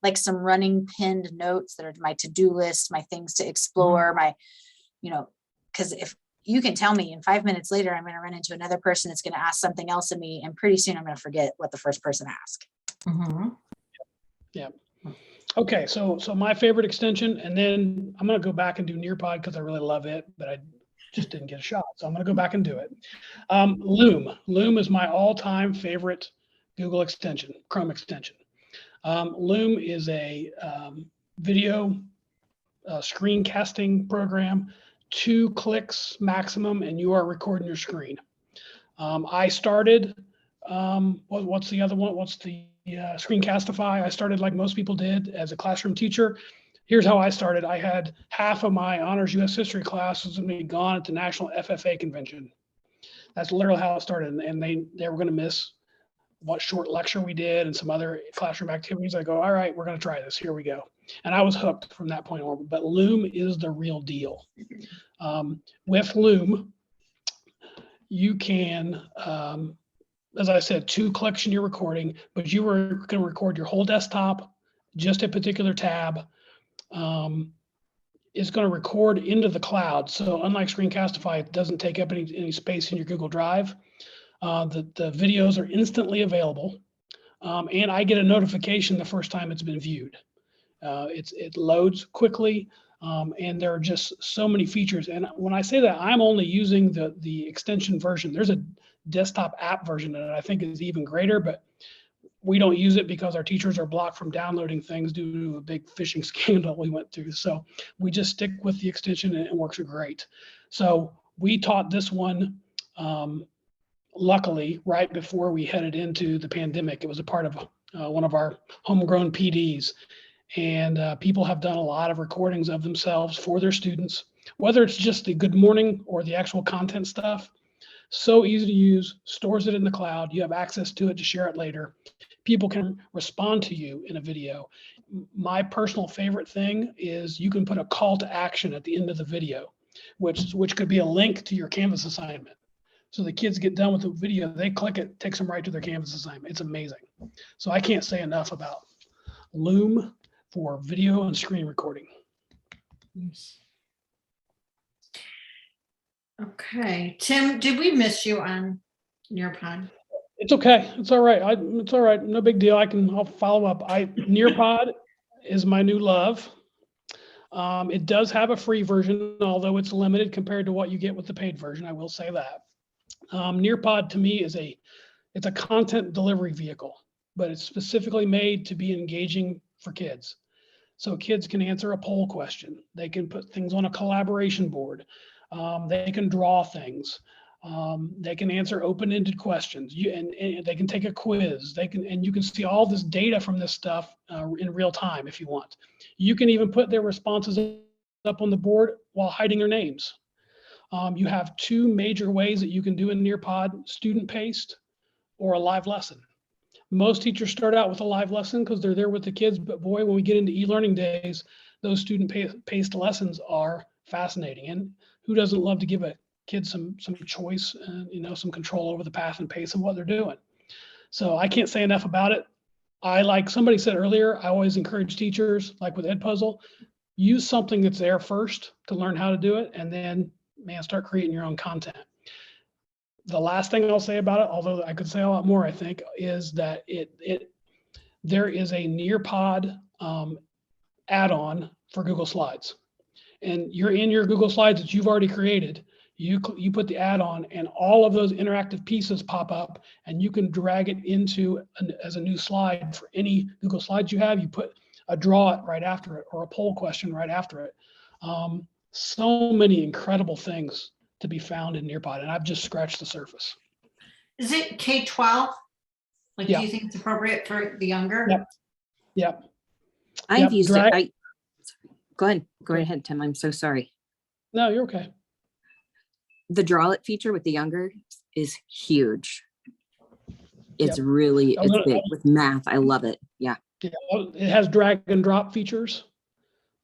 like some running pinned notes that are my to-do list, my things to explore, my, because if you can tell me in 5 minutes later, I'm going to run into another person that's going to ask something else of me. And pretty soon I'm going to forget what the first person asked. Yeah. Okay. So my favorite extension, and then I'm going to go back and do Nearpod because I really love it, but I just didn't get a shot. So I'm going to go back and do it. Loom. Loom is my all-time favorite Google extension, Chrome extension. Loom is a video screencasting program, 2 clicks maximum, and you are recording your screen. I started, what's the other one? What's the Screencastify? I started like most people did as a classroom teacher. Here's how I started. I had half of my honors U.S. history classes and be gone at the National FFA convention. That's literally how it started. And they were going to miss what short lecture we did and some other classroom activities. I go, all right, we're going to try this. Here we go. And I was hooked from that point on. But Loom is the real deal. With Loom, you can, as I said, 2 clicks in your recording, but you were going to record your whole desktop, just a particular tab. Is going to record into the cloud. So unlike Screencastify, it doesn't take up any space in your Google Drive. The videos are instantly available. And I get a notification the first time it's been viewed. It loads quickly. And there are just so many features. And when I say that, I'm only using the extension version. There's a desktop app version that I think is even greater, but we don't use it because our teachers are blocked from downloading things due to a big phishing scandal we went through. So we just stick with the extension and it works great. So we taught this one, luckily, right before we headed into the pandemic. It was a part of one of our homegrown PDs. And people have done a lot of recordings of themselves for their students, whether it's just the good morning or the actual content stuff. So easy to use, stores it in the cloud. You have access to it to share it later. People can respond to you in a video. My personal favorite thing is you can put a call to action at the end of the video, which could be a link to your Canvas assignment. So the kids get done with the video, they click it, takes them right to their Canvas assignment. It's amazing. So I can't say enough about Loom for video and screen recording. Okay, Tim, did we miss you on Nearpod? It's okay. It's all right. It's all right. No big deal. I'll follow up. Nearpod is my new love. It does have a free version, although it's limited compared to what you get with the paid version. I will say that. Nearpod to me it's a content delivery vehicle, but it's specifically made to be engaging for kids. So kids can answer a poll question. They can put things on a collaboration board. They can draw things. They can answer open-ended questions. And they can take a quiz. And you can see all this data from this stuff in real time if you want. You can even put their responses up on the board while hiding their names. You have 2 major ways that you can do in Nearpod: student-paced or a live lesson. Most teachers start out with a live lesson because they're there with the kids, but boy, when we get into e-learning days, those student-paced lessons are fascinating. And who doesn't love to give a kids some choice and, you know, some control over the path and pace of what they're doing. So I can't say enough about it. I, like somebody said earlier, I always encourage teachers, like with Edpuzzle, use something that's there first to learn how to do it, and then, man, start creating your own content. The last thing I'll say about it, although I could say a lot more, I think, is that there is a Nearpod add-on for Google Slides, and you're in your Google Slides that you've already created. You put the add-on, and all of those interactive pieces pop up, and you can drag it into as a new slide for any Google Slides you have. You put a draw it right after it, or a poll question right after it. So many incredible things to be found in Nearpod, and I've just scratched the surface. Is it K-12? Like, Yeah. do you think it's appropriate for the younger? Yep. Yep. I've used drag- it. Go ahead, Tim. I'm so sorry. No, you're okay. The draw it feature with the younger is huge. It's Yep. it's big with math. I love it. Yeah. Yeah, it has drag and drop features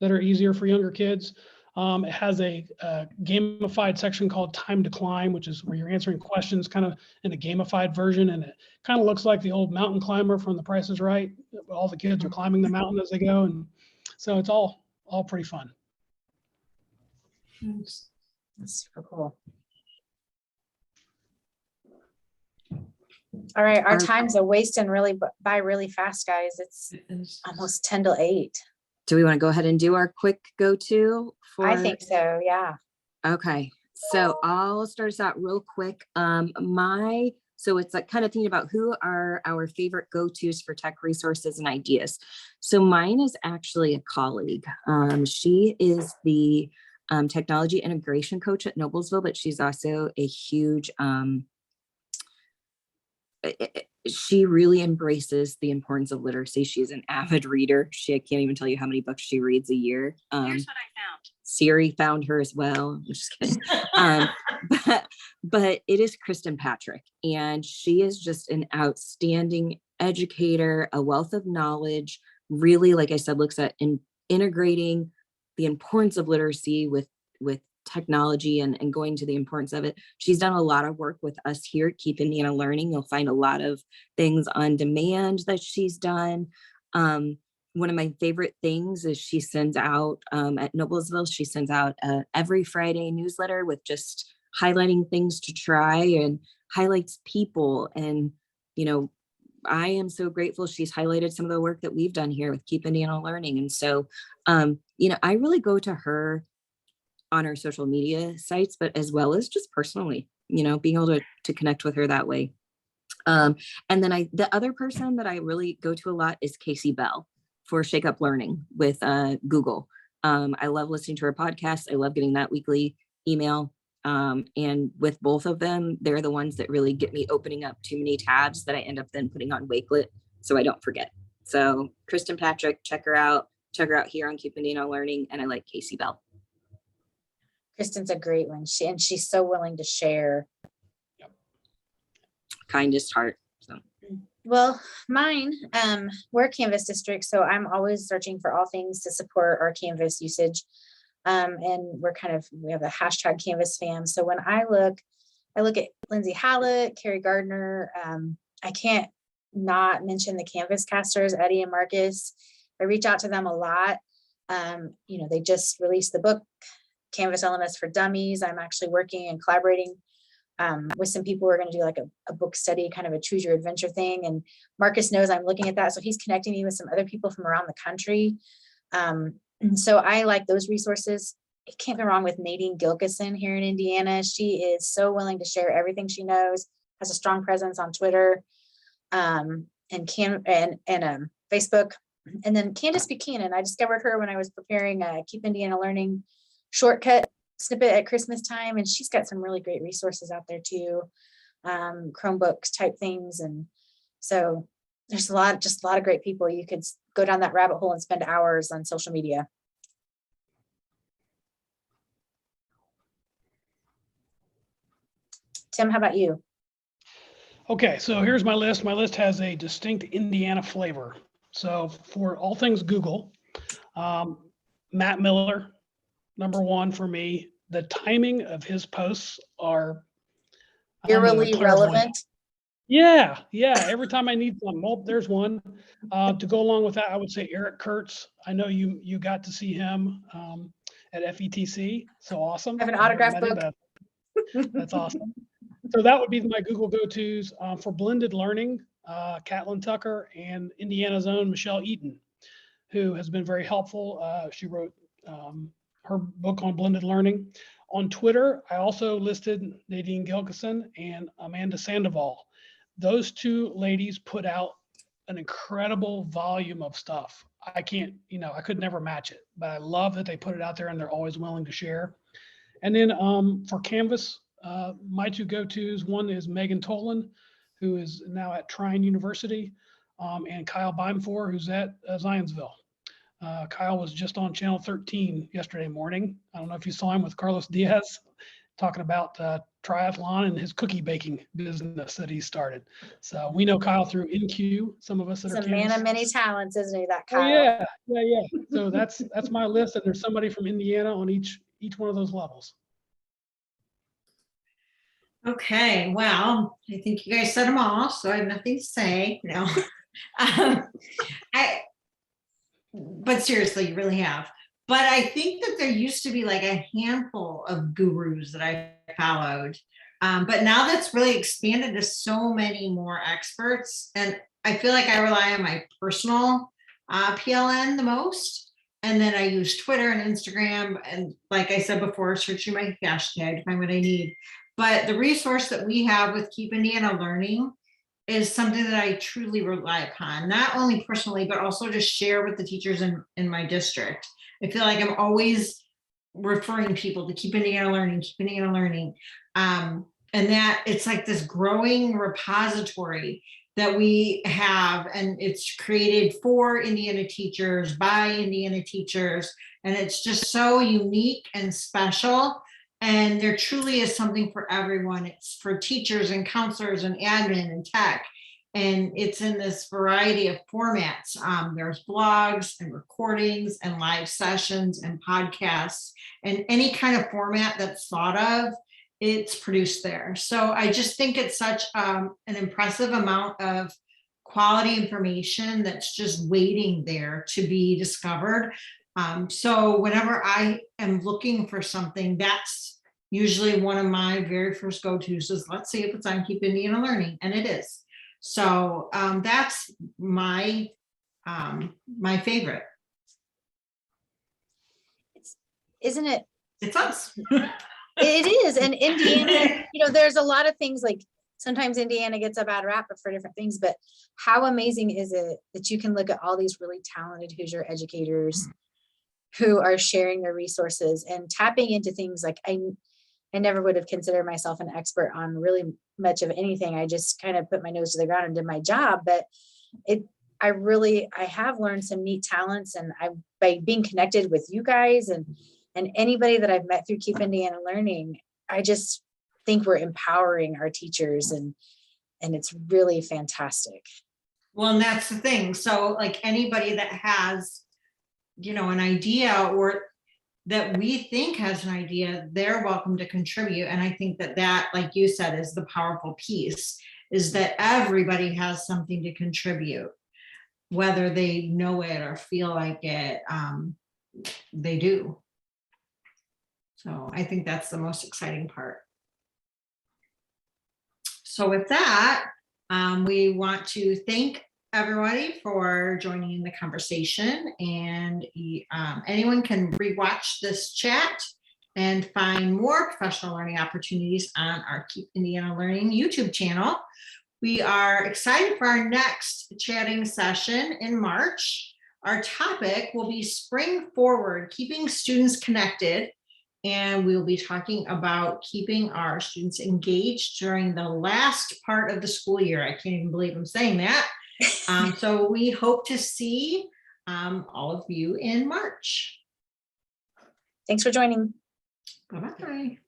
that are easier for younger kids. It has a gamified section called Time to Climb, which is where you're answering questions kind of in a gamified version. And it kind of looks like the old mountain climber from The Price is Right. All the kids are climbing the mountain as they go. And so it's all pretty fun. That's super cool. All right, our time's a wasting by really fast, guys. It's almost 10 till 8. Do we want to go ahead and do our quick go-to? I think so, yeah. Okay, so I'll start us out real quick. So it's like kind of thinking about who are our favorite go-tos for tech resources and ideas. So mine is actually a colleague. She is the technology integration coach at Noblesville, but she's also a huge, she really embraces the importance of literacy. She's an avid reader. I can't even tell you how many books she reads a year. Here's what I found. Siri found her as well. I'm just kidding. But it is Kristen Patrick, and she is just an outstanding educator, a wealth of knowledge, really, like I said, looks at integrating the importance of literacy with technology and going to the importance of it. She's done a lot of work with us here at Keep Indiana Learning. You'll find a lot of things on demand that she's done. One of my favorite things is she sends out at Noblesville, she sends out every Friday newsletter with just highlighting things to try and highlights people. And, you know, I am so grateful she's highlighted some of the work that we've done here with Keep Indiana Learning. And so, you know, I really go to her on our social media sites, but as well as just personally, you know, being able to connect with her that way. And then the other person that I really go to a lot is Casey Bell for Shake Up Learning with Google. I love listening to her podcast. I love getting that weekly email. And with both of them, they're the ones that really get me opening up too many tabs that I end up then putting on Wakelet so I don't forget. So Kristen Patrick, check her out here on Keep Indiana Learning. And I like Casey Bell. Kristen's a great one. She's so willing to share. Kindest heart. So. Well, mine, we're a Canvas district, so I'm always searching for all things to support our Canvas usage. And we have a hashtag Canvas fam. So when I look at Lindsay Hallett, Carrie Gardner, I can't not mention the Canvas casters, Eddie and Marcus. I reach out to them a lot. You know, they just released the book, Canvas LMS for Dummies. I'm actually working and collaborating with some people. We're going to do like a book study, kind of a choose your adventure thing. And Marcus knows I'm looking at that. So he's connecting me with some other people from around the country. And so I like those resources. It can't go wrong with Nadine Gilkison here in Indiana. She is so willing to share everything she knows, has a strong presence on Twitter and Facebook. And then Candace Buchanan, I discovered her when I was preparing a Keep Indiana Learning shortcut snippet at Christmas time. And she's got some really great resources out there too. Chromebooks type things. And so there's a lot of great people. You could go down that rabbit hole and spend hours on social media. Tim, how about you? Okay, so here's my list. My list has a distinct Indiana flavor. So for all things Google, Matt Miller, number one for me. the timing of his posts are I don't know, Eerily clairvoyant. relevant. Yeah, yeah. Every time I need one, well, there's one. To go along with that, I would say Eric Kurtz. I know you got to see him at FETC. So awesome. I have an I've never autograph met him, book. but that's awesome. So that would be my Google go-tos for blended learning. Catlin Tucker and Indiana's own Michelle Eaton, who has been very helpful. She wrote her book on blended learning. On Twitter, I also listed Nadine Gilkison and Amanda Sandoval. Those two ladies put out an incredible volume of stuff. I can't, I could never match it, but I love that they put it out there and they're always willing to share. And then for Canvas, my two go-tos, one is Megan Tolan, who is now at Trine University, and Kyle Beimfor, who's at Zionsville. Kyle was just on Channel 13 yesterday morning. I don't know if you saw him with Carlos Diaz talking about triathlon and his cookie baking business that he started. So we know Kyle through NQ, some of us that He's are a man Canvas. of many talents, isn't he, that Oh, Kyle? yeah. So that's my list, and there's somebody from Indiana on each one of those levels. Okay, well, I think you guys said them all, so I have nothing to say. No. But seriously, you really have. But I think that there used to be like a handful of gurus that I followed. But now that's really expanded to so many more experts. And I feel like I rely on my personal PLN the most. And then I use Twitter and Instagram. And like I said before, searching my hashtag to find what I need. But the resource that we have with Keep Indiana Learning is something that I truly rely upon, not only personally, but also to share with the teachers in my district. I feel like I'm always referring people to Keep Indiana Learning, Keep Indiana Learning. And that it's like this growing repository that we have, and it's created for Indiana teachers, by Indiana teachers. And it's just so unique and special. And there truly is something for everyone. It's for teachers and counselors and admin and tech. And it's in this variety of formats. There's blogs and recordings and live sessions and podcasts and any kind of format that's thought of, it's produced there. So I just think it's such an impressive amount of quality information that's just waiting there to be discovered. So whenever I am looking for something, that's usually one of my very first go-tos is let's see if it's on Keep Indiana Learning, and it is. So that's my favorite. Isn't it? It's us. It is. And Indiana, there's a lot of things like sometimes Indiana gets a bad rap for different things, but how amazing is it that you can look at all these really talented Hoosier educators who are sharing their resources and tapping into things like I never would have considered myself an expert on really much of anything. I just kind of put my nose to the ground and did my job, but I have learned some neat talents, and by being connected with you guys and anybody that I've met through Keep Indiana Learning, I just think we're empowering our teachers, and it's really fantastic. Well, and that's the thing. So like anybody that has, an idea or that we think has an idea, they're welcome to contribute. And I think that, like you said, is the powerful piece, is that everybody has something to contribute, whether they know it or feel like it, they do. So I think that's the most exciting part. So with that, we want to thank everybody for joining in the conversation, and anyone can rewatch this chat and find more professional learning opportunities on our Keep Indiana Learning YouTube channel. We are excited for our next chatting session in March. Our topic will be Spring Forward, keeping students connected. And we'll be talking about keeping our students engaged during the last part of the school year. I can't even believe I'm saying that. So we hope to see all of you in March. Thanks for joining. Bye-bye.